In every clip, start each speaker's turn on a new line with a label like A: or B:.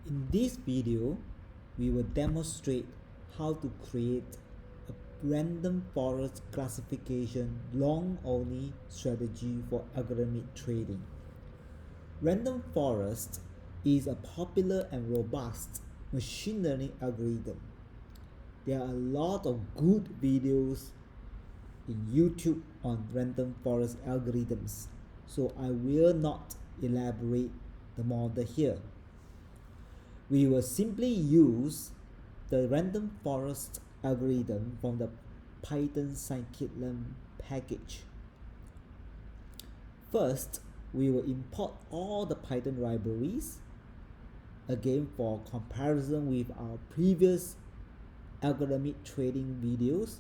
A: In this video, we will demonstrate how to create a random forest classification long-only strategy for algorithmic trading. Random forest is a popular and robust machine learning algorithm. There are a lot of good videos in YouTube on random forest algorithms, so I will not elaborate the model here. We will simply use the random forest algorithm from the Python scikit-learn package. First, we will import all the Python libraries. Again, for comparison with our previous algorithmic trading videos,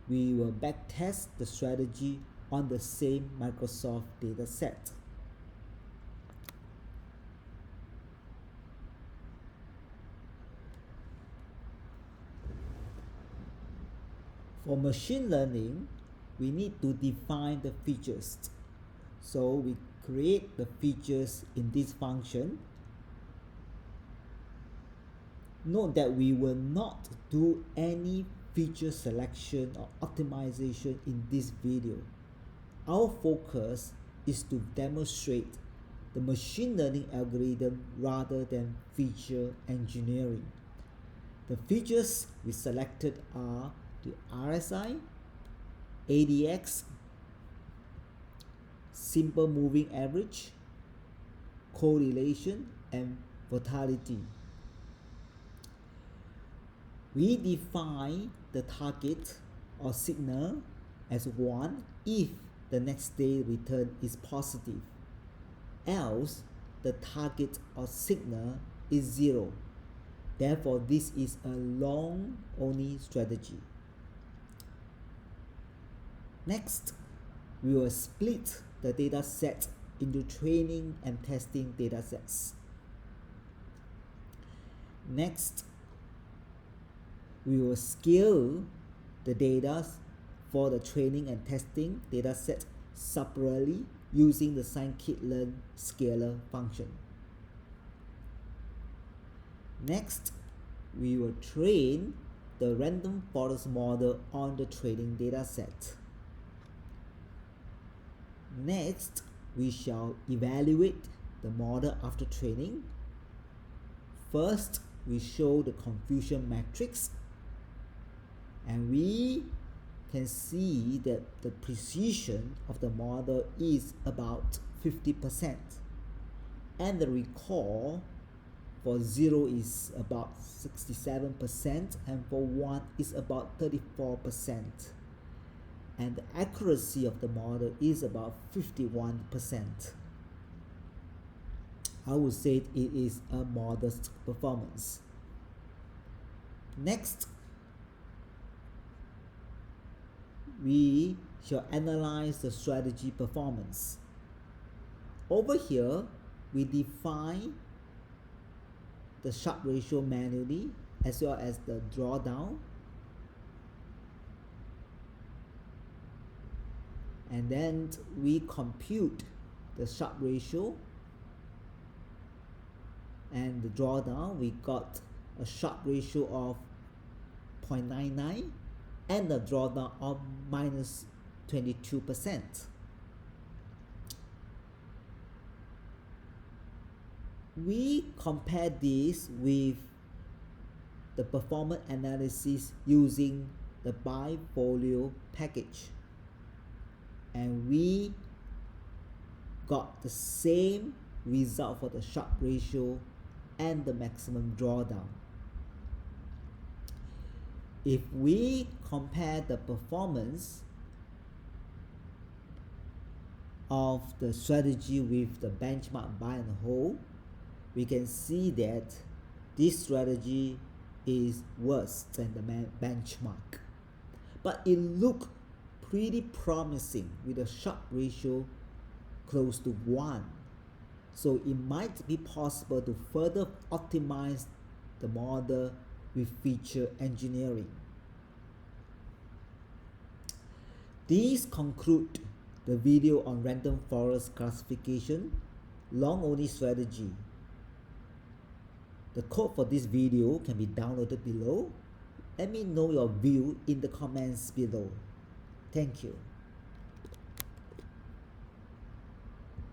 A: we will backtest the strategy on the same Microsoft dataset. For machine learning, we need to define the features. So we create the features in this function. Note that we will not do any feature selection or optimization in this video. Our focus is to demonstrate the machine learning algorithm rather than feature engineering. The features we selected are the RSI, ADX, simple moving average, correlation, and volatility. We define the target or signal as 1 if the next day return is positive, else the target or signal is 0. Therefore, this is a long-only strategy. Next, we will split the data set into training and testing data sets. Next, we will scale the data for the training and testing data set separately using the scikit-learn scalar function. Next, we will train the random forest model on the training data set. Next, we shall evaluate the model after training. First, we show the confusion matrix, and we can see that the precision of the model is about 50%, and the recall for 0 is about 67%, and for 1 is about 34%. And the accuracy of the model is about 51%. I would say it is a modest performance. Next, we shall analyze the strategy performance. Over here, we define the Sharpe ratio manually as well as the drawdown. And then we compute the Sharpe ratio and the drawdown. We got a Sharpe ratio of 0.99 and a drawdown of minus 22%. We compare this with the performance analysis using the bifolio package, and we got the same result for the Sharpe ratio and the maximum drawdown. If we compare the performance of the strategy with the benchmark buy and hold, we can see that this strategy is worse than the benchmark. But it looked pretty promising with a Sharpe ratio close to 1. So it might be possible to further optimize the model with feature engineering. These conclude the video on random forest classification long-only strategy. The code for this video can be downloaded below. Let me know your view in the comments below. Thank you.